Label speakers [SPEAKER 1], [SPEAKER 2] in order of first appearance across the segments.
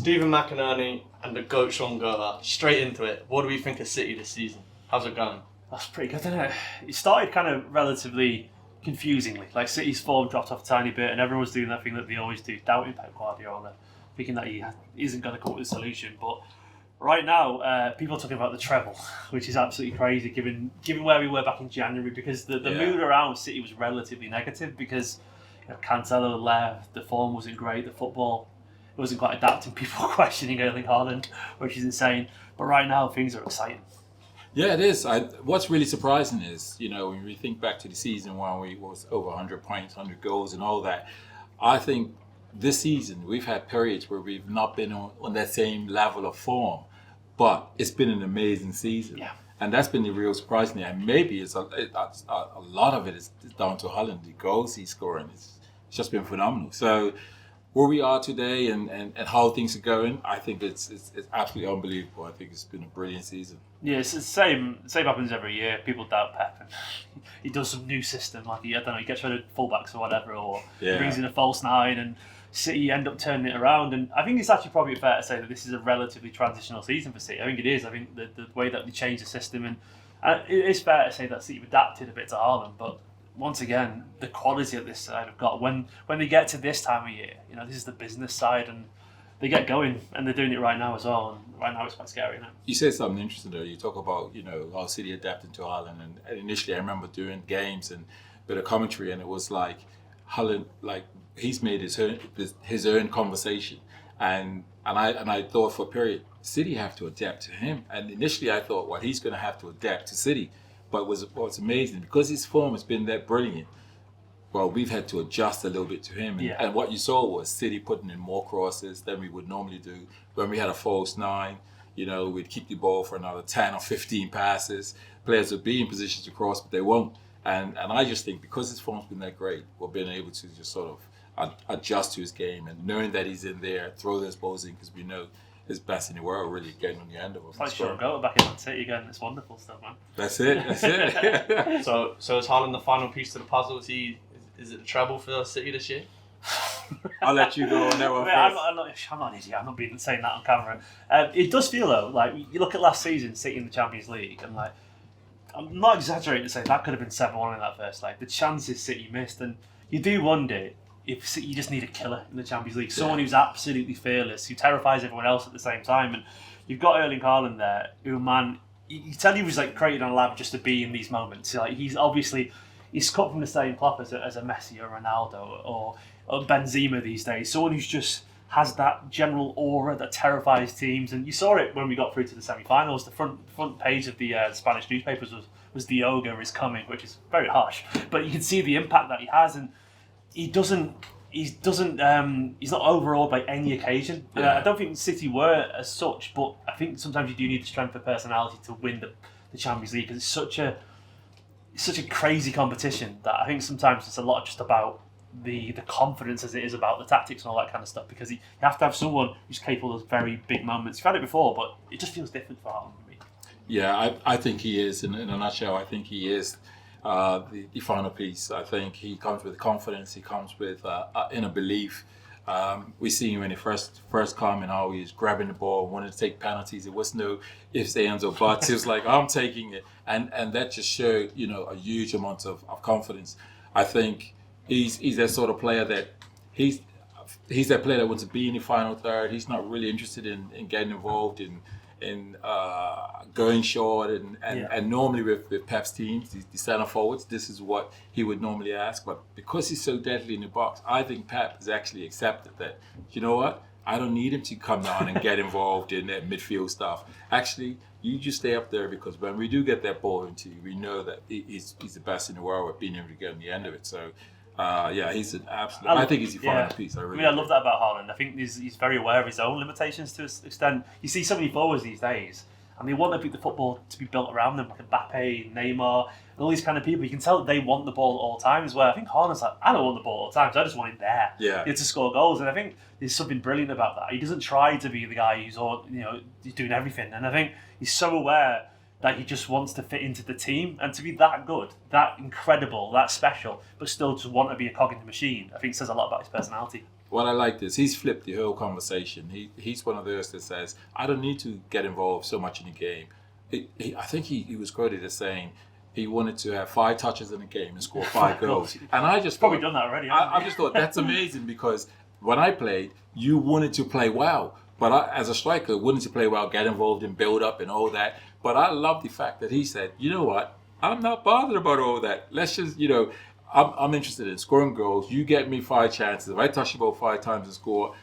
[SPEAKER 1] Stephen McInerney and the GOAT Shaun Goater, straight into it. What do we think of City this season? How's it going?
[SPEAKER 2] That's pretty good, isn't it? It started kind of relatively confusingly. Like City's form dropped off a tiny bit, and everyone was doing that thing that they always do, doubting Pep Guardiola, thinking that he isn't going to come up with a solution. But right now, people are talking about the treble, which is absolutely crazy, given where we were back in January, because the mood around City was relatively negative because Cancelo left, the form wasn't great, the football wasn't quite adapting. People were questioning Erling Haaland, which is insane. But right now, things are exciting.
[SPEAKER 3] Yeah, it is. What's really surprising is, when we think back to the season when we was over 100 points, 100 goals and all that, I think this season we've had periods where we've not been on that same level of form, but it's been an amazing season.
[SPEAKER 2] Yeah.
[SPEAKER 3] And that's been the real surprise to me. And maybe a lot of it is down to Haaland. The goals he's scoring, it's just been phenomenal. So where we are today and how things are going, I think it's absolutely unbelievable. I think it's been a brilliant season.
[SPEAKER 2] Yeah, it's the same happens every year. People doubt Pep, and he does some new system, like he gets rid of fullbacks or whatever, or he brings in a false nine, and City end up turning it around. And I think it's actually probably fair to say that this is a relatively transitional season for City. I think it is. I think the way that they changed the system, and it is fair to say that City adapted a bit to Haaland, but once again, the quality of this side have got when they get to this time of year, this is the business side, and they get going, and they're doing it right now as well. And right now, it's quite scary.
[SPEAKER 3] You said something interesting there. You talk about how City adapted to Haaland, and initially I remember doing games and a bit of commentary, and it was like Haaland, like he's made his own conversation, and I thought for a period City have to adapt to him, and initially I thought, well, he's going to have to adapt to City. But what's amazing, because his form has been that brilliant, well, we've had to adjust a little bit to him. And what you saw was City putting in more crosses than we would normally do. When we had a false nine, we'd keep the ball for another 10 or 15 passes. Players would be in positions to cross, but they won't. And I just think because his form's been that great, we're being able to just sort of adjust to his game, and knowing that he's in there, throw those balls in, because we know his best in the world, really getting on the end of him.
[SPEAKER 2] It's like Shaun Goater back in Man City again. It's wonderful stuff, man.
[SPEAKER 3] That's it.
[SPEAKER 1] So is Haaland the final piece to the puzzle? Is it the treble for City this year?
[SPEAKER 3] I'll let you go on that one first.
[SPEAKER 2] I'm not an idiot. I'm not being saying that on camera. It does feel though, like you look at last season, City in the Champions League, and like I'm not exaggerating to say that could have been 7-1 in that first leg. The chances City missed, and you do wonder if you just need a killer in the Champions League, someone who's absolutely fearless, who terrifies everyone else at the same time. And you've got Erling Haaland there, who, man, you tell he was like created on a lab just to be in these moments. Like he's cut from the same cloth as a Messi or Ronaldo or Benzema these days. Someone who's just has that general aura that terrifies teams. And you saw it when we got through to the semi-finals. The front page of the Spanish newspapers was "Diogo is coming," which is very harsh, but you can see the impact that he has. And he's not overawed by any occasion. I don't think City were as such, but I think sometimes you do need the strength of personality to win the Champions League, because it's such a crazy competition that I think sometimes it's a lot just about the confidence as it is about the tactics and all that kind of stuff, because you have to have someone who's capable of very big moments. You've had it before, but it just feels different for Haaland for me.
[SPEAKER 3] Yeah, I think he is, in a nutshell, I think he is the final piece. I think he comes with confidence. He comes with inner belief. We see him when he first come and how he's grabbing the ball, wanted to take penalties. It was no ifs, ands, or buts. He was like, I'm taking it, and that just showed a huge amount of confidence. I think he's that sort of player that he's that player that wants to be in the final third. He's not really interested in getting involved in going short and normally with Pep's teams, the centre forwards, this is what he would normally ask. But because he's so deadly in the box, I think Pep has actually accepted that, you know what, I don't need him to come down and get involved in that midfield stuff. Actually, you just stay up there, because when we do get that ball into you, we know that he's the best in the world at being able to get on the end of it. So he's an absolute. I think he's the final piece. I
[SPEAKER 2] love that about Haaland. I think he's very aware of his own limitations to an extent. You see so many forwards these days, and they want the football to be built around them, like Mbappe, Neymar, and all these kind of people. You can tell that they want the ball at all times. Where I think Haaland's like, I don't want the ball at all times. I just want it there. To score goals. And I think there's something brilliant about that. He doesn't try to be the guy who's he's doing everything. And I think he's so aware that he just wants to fit into the team, and to be that good, that incredible, that special, but still to want to be a cog in the machine, I think says a lot about his personality.
[SPEAKER 3] what I like is he's flipped the whole conversation. He's one of those that says, I don't need to get involved so much in the game. I think he was quoted as saying he wanted to have 5 touches in a game and score 5 goals. And I just
[SPEAKER 2] probably done that already.
[SPEAKER 3] I just thought that's amazing because when I played, you wanted to play well. But I, as a striker, wanted to play well, get involved in build-up and all that. But I love the fact that he said, you know what? I'm not bothered about all that. Let's just, I'm interested in scoring goals. You get me 5 chances. If I touch the ball 5 times and score.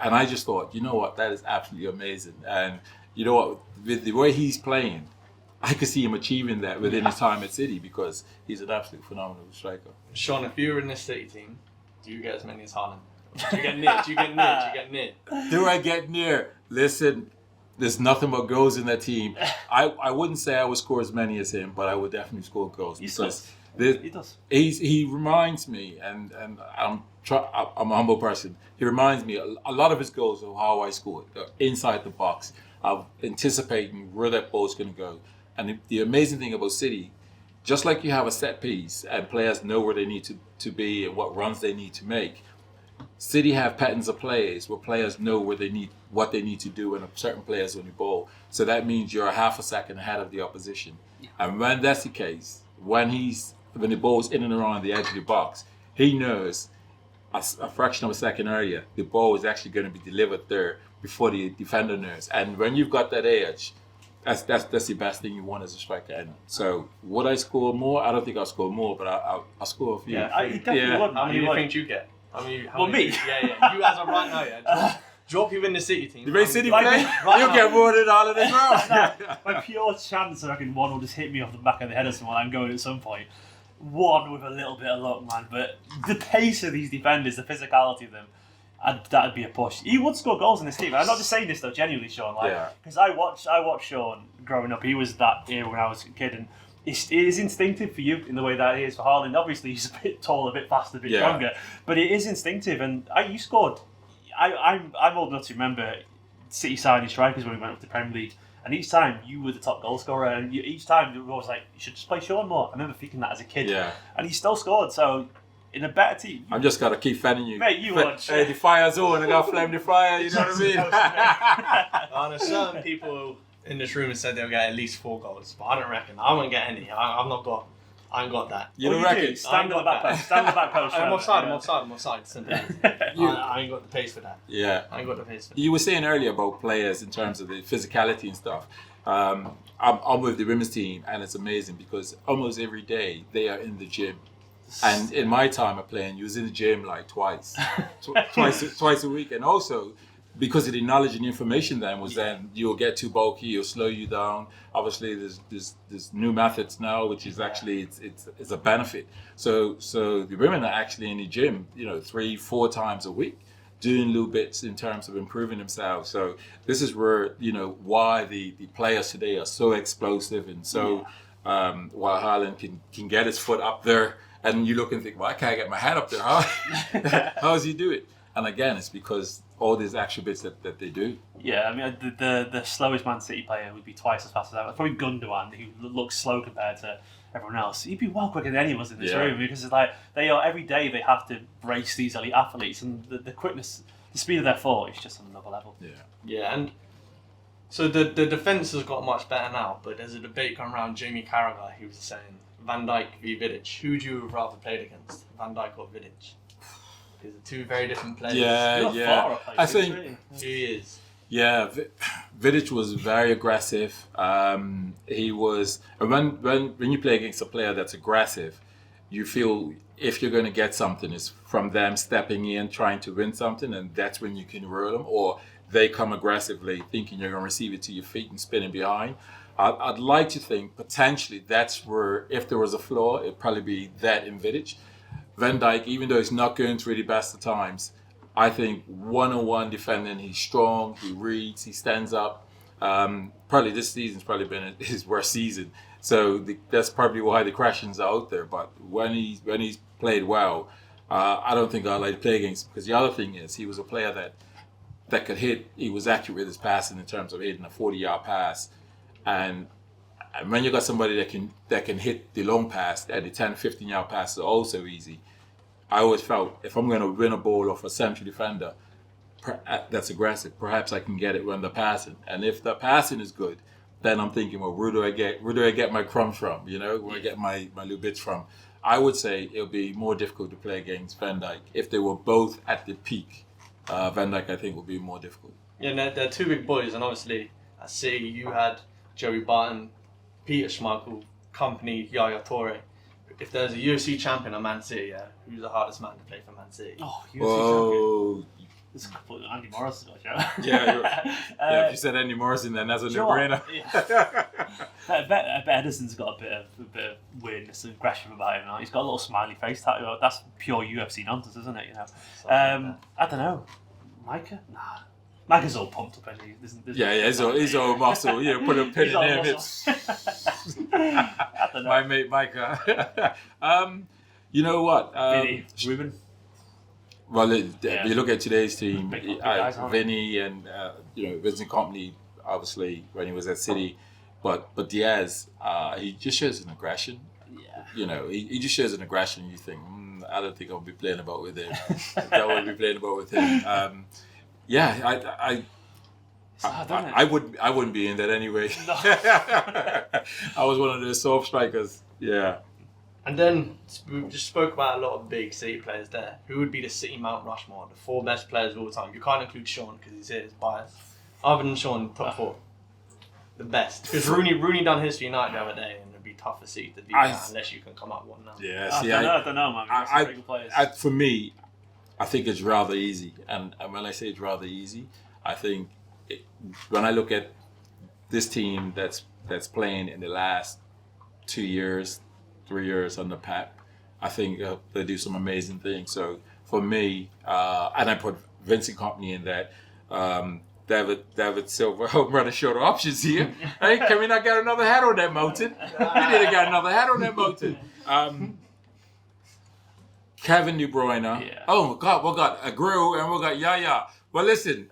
[SPEAKER 3] And I just thought, you know what? That is absolutely amazing. And you know what? With the way he's playing, I could see him achieving that within his time at City because he's an absolute phenomenal striker.
[SPEAKER 1] Shaun, if you were in this City team, do you get as many as Haaland? Do you get near? Do you get near? Do you get near?
[SPEAKER 3] Do I get near? Listen, there's nothing but goals in that team. I wouldn't say I would score as many as him, but I would definitely score goals because
[SPEAKER 2] he does.
[SPEAKER 3] He reminds me, and I'm a humble person. He reminds me a lot of his goals of how I scored inside the box. I'm anticipating where that ball's going to go. And the amazing thing about City, just like you have a set piece and players know where they need to be and what runs they need to make, City have patterns of plays where players know what they need to do and a certain players on the ball. So that means you're a half a second ahead of the opposition. And when that's the case, when the ball's in and around the edge of the box, he knows a fraction of a second earlier, the ball is actually going to be delivered there before the defender knows. And when you've got that edge, that's the best thing you want as a striker. And so, would I score more? I don't think I'll score more, but I'll score a few.
[SPEAKER 2] Yeah, you definitely would.
[SPEAKER 1] How many do you think you get?
[SPEAKER 2] Me?
[SPEAKER 1] Yeah. You as of right now, yeah. Drop you in the City team.
[SPEAKER 3] The way City
[SPEAKER 2] Like,
[SPEAKER 3] play,
[SPEAKER 2] right
[SPEAKER 3] you'll
[SPEAKER 2] now.
[SPEAKER 3] get more than all of this round.
[SPEAKER 2] My pure chance, I reckon one will just hit me off the back of the head or someone. I'm going at some point. One with a little bit of luck, man. But the pace of these defenders, the physicality of them, that'd be a push. He would score goals in this team. I'm not just saying this though, genuinely, Shaun. Because I watched Shaun growing up. He was that era when I was a kid, and it is instinctive for you in the way that it is for Haaland. Obviously, he's a bit taller, a bit faster, a bit stronger, but it is instinctive. And you scored. I'm old enough to remember City signing strikers when we went up to the Premier League. And each time you were the top goal scorer, and each time you were always like, you should just play Shaun more. I remember thinking that as a kid.
[SPEAKER 3] Yeah.
[SPEAKER 2] And he still scored. So in a better team,
[SPEAKER 3] I've just got to keep fanning you.
[SPEAKER 2] Mate, you watch.
[SPEAKER 3] Hey, the fire's on, I got to flame the fire, you know what I mean?
[SPEAKER 1] And there's certain people in this room have said they'll get at least 4 goals, but I don't reckon. I won't get any. I ain't got that.
[SPEAKER 3] You don't
[SPEAKER 2] What
[SPEAKER 3] reckon?
[SPEAKER 2] do? Stand on the back post. Stand on the back post.
[SPEAKER 1] I'm
[SPEAKER 2] forever.
[SPEAKER 1] offside. Simple. I ain't got the pace for that.
[SPEAKER 3] Yeah.
[SPEAKER 1] I ain't got the pace for that.
[SPEAKER 3] You were saying earlier about players in terms of the physicality and stuff. I'm with the women's team, and it's amazing because almost every day they are in the gym. And in my time of playing, you was in the gym like twice a week. And also, because of the knowledge and information then you'll get too bulky, you'll slow you down. Obviously, there's new methods now, which is actually it's a benefit. So the women are actually in the gym, 3-4 times a week, doing little bits in terms of improving themselves. So this is where why the players today are so explosive and so while Haaland can get his foot up there, and you look and think, well, I can't get my hand up there. How does he do it? And again, it's because all these extra bits that they do.
[SPEAKER 2] Yeah, I mean, the slowest Man City player would be twice as fast as that. Probably Gundogan, who looks slow compared to everyone else. He'd be well quicker than any of us in this room because it's like they are every day they have to race these elite athletes, and the quickness, the speed of their foot is just on another level.
[SPEAKER 1] Yeah, and so the defence has got much better now, but there's a debate going around. Jamie Carragher, he was saying Van Dijk v Vidic. Who do you have rather played against, Van Dijk or Vidic? These are 2 very different players.
[SPEAKER 3] Yeah. I think
[SPEAKER 1] He is.
[SPEAKER 3] Yeah, Vidic was very aggressive. He was, and when you play against a player that's aggressive, you feel if you're going to get something, it's from them stepping in, trying to win something, and that's when you can roll them, or they come aggressively thinking you're going to receive it to your feet and spinning behind. I'd like to think potentially that's where, if there was a flaw, it'd probably be that in Vidic. Van Dijk, even though he's not going through the best of times, I think one-on-one defending, he's strong, he reads, he stands up. Probably this season's probably been his worst season. So that's probably why the crashings are out there. But when he's played well, I don't think I'd like to play against him. Because the other thing is, he was a player that could hit, he was accurate with his passing in terms of hitting a 40-yard pass. And when you got somebody that can hit the long pass, and the 10, 15-yard passes are also easy, I always felt if I'm going to win a ball off a central defender that's aggressive, perhaps I can get it when they're passing. And if the passing is good, then I'm thinking, well, where do I get my crumbs from? You know, where I get my little bits from. I would say it'll be more difficult to play against Van Dijk if they were both at the peak. Van Dijk, I think, would be more difficult.
[SPEAKER 1] Yeah, they're two big boys, and obviously at City you had Joey Barton, Peter Schmeichel, Kompany, Yaya Toure. If there's a UFC champion at Man City, who's the hardest man to play for Man City?
[SPEAKER 2] Oh, UFC
[SPEAKER 3] Whoa.
[SPEAKER 2] champion. It's a couple of Andy Morris as well, Joe.
[SPEAKER 3] Yeah, if you said Andy Morrison, then that's a no-brainer.
[SPEAKER 2] I bet Edison's got a bit of weirdness and aggression about him now. He's got a little smiley face tattoo. That's pure UFC nonsense, isn't it? You know. I don't know. Micah? Nah. Micah's all pumped up, isn't he?
[SPEAKER 3] He's all muscle. Yeah, put a pin in him.
[SPEAKER 2] I don't know.
[SPEAKER 3] My mate Micah. You know what?
[SPEAKER 2] Ruben.
[SPEAKER 3] Well, you look at today's team,
[SPEAKER 2] Vinny
[SPEAKER 3] and Vincent Kompany, obviously when he was at City, but Diaz, he just shows an aggression.
[SPEAKER 2] Yeah.
[SPEAKER 3] You know, he just shows an aggression. You think, I don't think I'll be playing about with him. I won't be playing about with him. I wouldn't be in that anyway.
[SPEAKER 2] No.
[SPEAKER 3] I was one of those soft strikers. Yeah.
[SPEAKER 1] And then we just spoke about a lot of big City players there. Who would be the City Mount Rushmore, the 4 best players of all time? You can't include Shaun because he's here, he's biased. Other than Shaun, top 4. The best. Because Rooney done his for United the other day, and it'd be tough for City to beat that unless you can come up with one now.
[SPEAKER 3] Yeah,
[SPEAKER 2] I don't know, man.
[SPEAKER 3] For me, I think it's rather easy. And when I say it's rather easy, I think when I look at this team that's playing in the last 2 years, 3 years under Pep, I think they do some amazing things. So for me, and I put Vincent Kompany in that. David Silva, I'm running short of options here. Hey, can we not get another hat on that mountain? We need to get another hat on that mountain. Kevin De Bruyne.
[SPEAKER 2] Yeah.
[SPEAKER 3] Oh my God, we got Aguero and we got Yaya. Well, listen,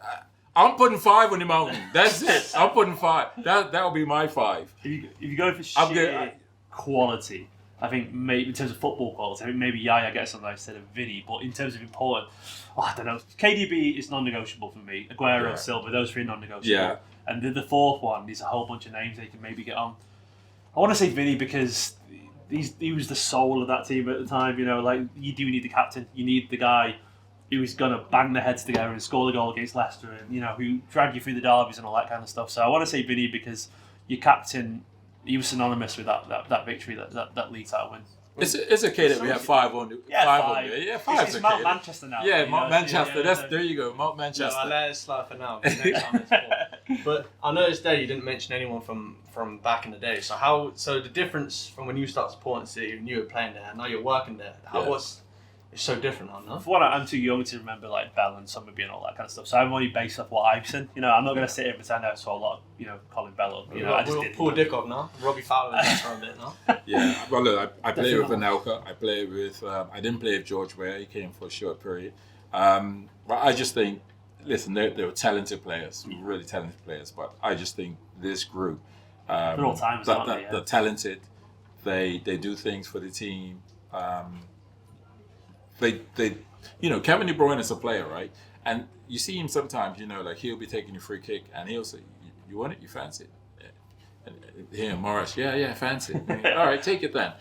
[SPEAKER 3] I'm putting 5 on the mountain. That's it. I'm putting 5. That'll be my 5.
[SPEAKER 2] If you go for sheer quality, I think maybe in terms of football quality, I think maybe Yaya gets on there instead of Vinny. But in terms of important, I don't know. KDB is non-negotiable for me. Aguero, Silva, those 3 non-negotiable.
[SPEAKER 3] Yeah.
[SPEAKER 2] And the 4th one is a whole bunch of names they can maybe get on. I want to say Vinny because he was the soul of that team at the time. You know, like you do need the captain. You need the guy who is going to bang their heads together and score the goal against Leicester, and who drag you through the derbies and all that kind of stuff. So I want to say Vinny because your captain. He was synonymous with that victory, that league title win.
[SPEAKER 3] It's okay that we have 5 on the 5 on there. Yeah, 5 is okay.
[SPEAKER 2] Mount Manchester now.
[SPEAKER 3] Yeah, Mount Manchester. There you go, Mount Manchester.
[SPEAKER 1] I'll let it slide for now. Next time it's 4. But I noticed there you didn't mention anyone from back in the day. So the difference from when you start supporting City and you were playing there, and now you're working there. It's so different now, no?
[SPEAKER 2] For one, I'm too young to remember like Bell and Summerby and all that kind of stuff. So I'm only based off what I've seen. I'm not going to sit here and pretend I saw a lot of Colin Bell. I just did.
[SPEAKER 1] Paul Dickov now. Robbie Fowler is for a bit now.
[SPEAKER 3] Yeah. Well, look, I played with Anelka. I played with. I didn't play with George Weah. He came for a short period. But I just think, listen, they were talented players, really talented players. But I just think this group,
[SPEAKER 2] they're all timers, aren't they?
[SPEAKER 3] They're talented. They do things for the team. They Kevin De Bruyne is a player, right? And you see him sometimes, like he'll be taking a free kick and he'll say, "You want it? You fancy it?" And here, Morris, yeah, fancy it. All right, take it then.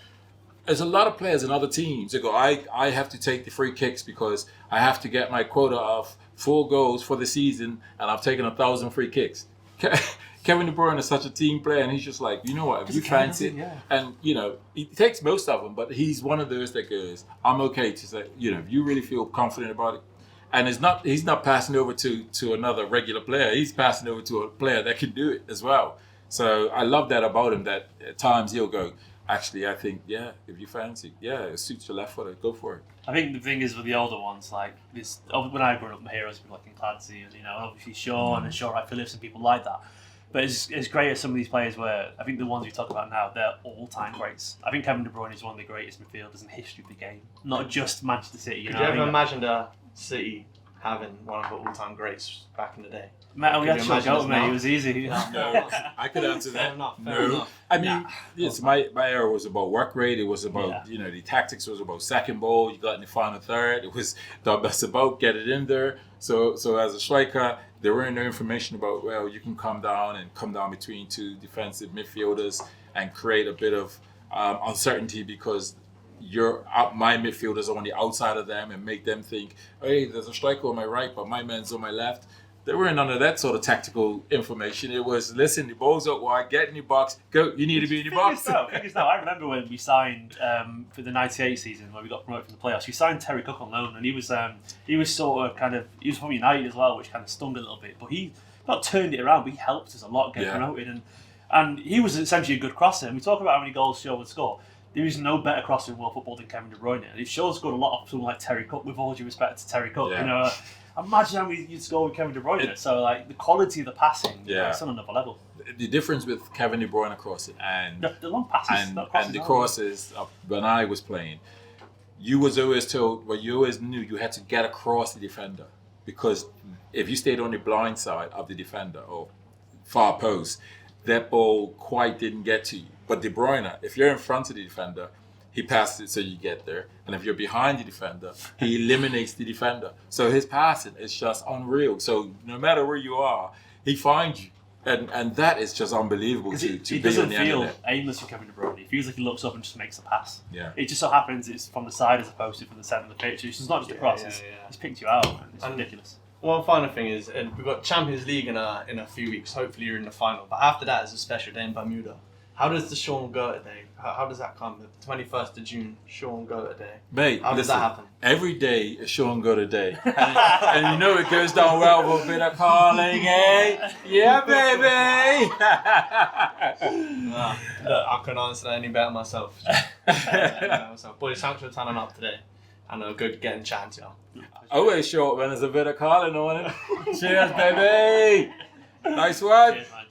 [SPEAKER 3] There's a lot of players in other teams that go, I have to take the free kicks because I have to get my quota of 4 goals for the season, and I've taken 1,000 free kicks. Kevin De Bruyne is such a team player, and he's just like, you know what, if you fancy it, and he takes most of them, but he's one of those that goes, I'm okay to say, if you really feel confident about it, and he's not passing over to another regular player, he's passing over to a player that can do it as well. So I love that about him, that at times he'll go, actually, I think, if you fancy, it suits your left foot, go for it.
[SPEAKER 2] I think the thing is with the older ones, like this, when I grew up, my heroes were like in Clancy and obviously Shaun and Shaun Wright-Phillips and people like that. But it's great as some of these players were, I think the ones we talk about now, they're all-time greats. I think Kevin De Bruyne is one of the greatest midfielders in the history of the game, not just Manchester City.
[SPEAKER 1] Could you ever imagine the City having one of the all-time greats back in the day.
[SPEAKER 2] Mate, we
[SPEAKER 1] Could
[SPEAKER 2] had
[SPEAKER 1] you
[SPEAKER 2] Shaun
[SPEAKER 1] imagine us
[SPEAKER 2] Goater, mate.
[SPEAKER 1] now?
[SPEAKER 2] It was easy.
[SPEAKER 3] No, I could answer
[SPEAKER 1] Fair
[SPEAKER 3] that.
[SPEAKER 1] enough.
[SPEAKER 3] No, I mean, yes, my era was about work rate. It was about the tactics was about second ball. You got in the final third. It was that's about get it in there. So as a striker, there weren't no information about you can come down between two defensive midfielders and create a bit of uncertainty because my midfielders are on the outside of them and make them think, hey, there's a striker on my right, but my man's on my left. There weren't none of that sort of tactical information. It was, listen, the ball's out wide, get in your box, go, you need to be in your box.
[SPEAKER 2] I remember when we signed for the 98 season where we got promoted from the playoffs, we signed Terry Cook on loan and he was sort of he was from United as well, which kind of stung a little bit, but he not turned it around, but he helped us a lot get promoted and he was essentially a good crosser. And we talk about how many goals Shaun would score. There is no better crosser in world football than Kevin De Bruyne. And if Shaun scored a lot of someone like Terry Cook, with all due respect to Terry Cook, imagine how many you'd score with Kevin De Bruyne. So like the quality of the passing, it's on another level.
[SPEAKER 3] The difference with Kevin De Bruyne crossing and
[SPEAKER 2] the long passes
[SPEAKER 3] and the crosses when I was playing, you was always told, you always knew you had to get across the defender because if you stayed on the blind side of the defender or far post, that ball quite didn't get to you. But De Bruyne, if you're in front of the defender, he passes it so you get there. And if you're behind the defender, he eliminates the defender. So his passing is just unreal. So no matter where you are, he finds you. And that is just unbelievable to be on the end of
[SPEAKER 2] it doesn't feel aimless for Kevin De Bruyne. It feels like he looks up and just makes a pass.
[SPEAKER 3] Yeah.
[SPEAKER 2] It just so happens it's from the side as opposed to from the centre of the pitch. It's not just a cross. It's picked you out. It's ridiculous.
[SPEAKER 1] One final thing is, we've got Champions League in a few weeks. Hopefully you're in the final. But after that is a special day in Bermuda. How does the Shaun Goater Day, how does that come? The 21st of June, Shaun Goater Day.
[SPEAKER 3] Mate,
[SPEAKER 1] how does that happen?
[SPEAKER 3] Every day is Shaun Goater Day. And you know it goes down well with a bit of calling, eh? Yeah, baby!
[SPEAKER 1] I couldn't answer that any better myself. Boys, thanks for turning up today. And good getting chatting to you.
[SPEAKER 3] Always short when there's a bit of calling on it. Cheers, baby! Nice one!
[SPEAKER 2] Cheers, mate.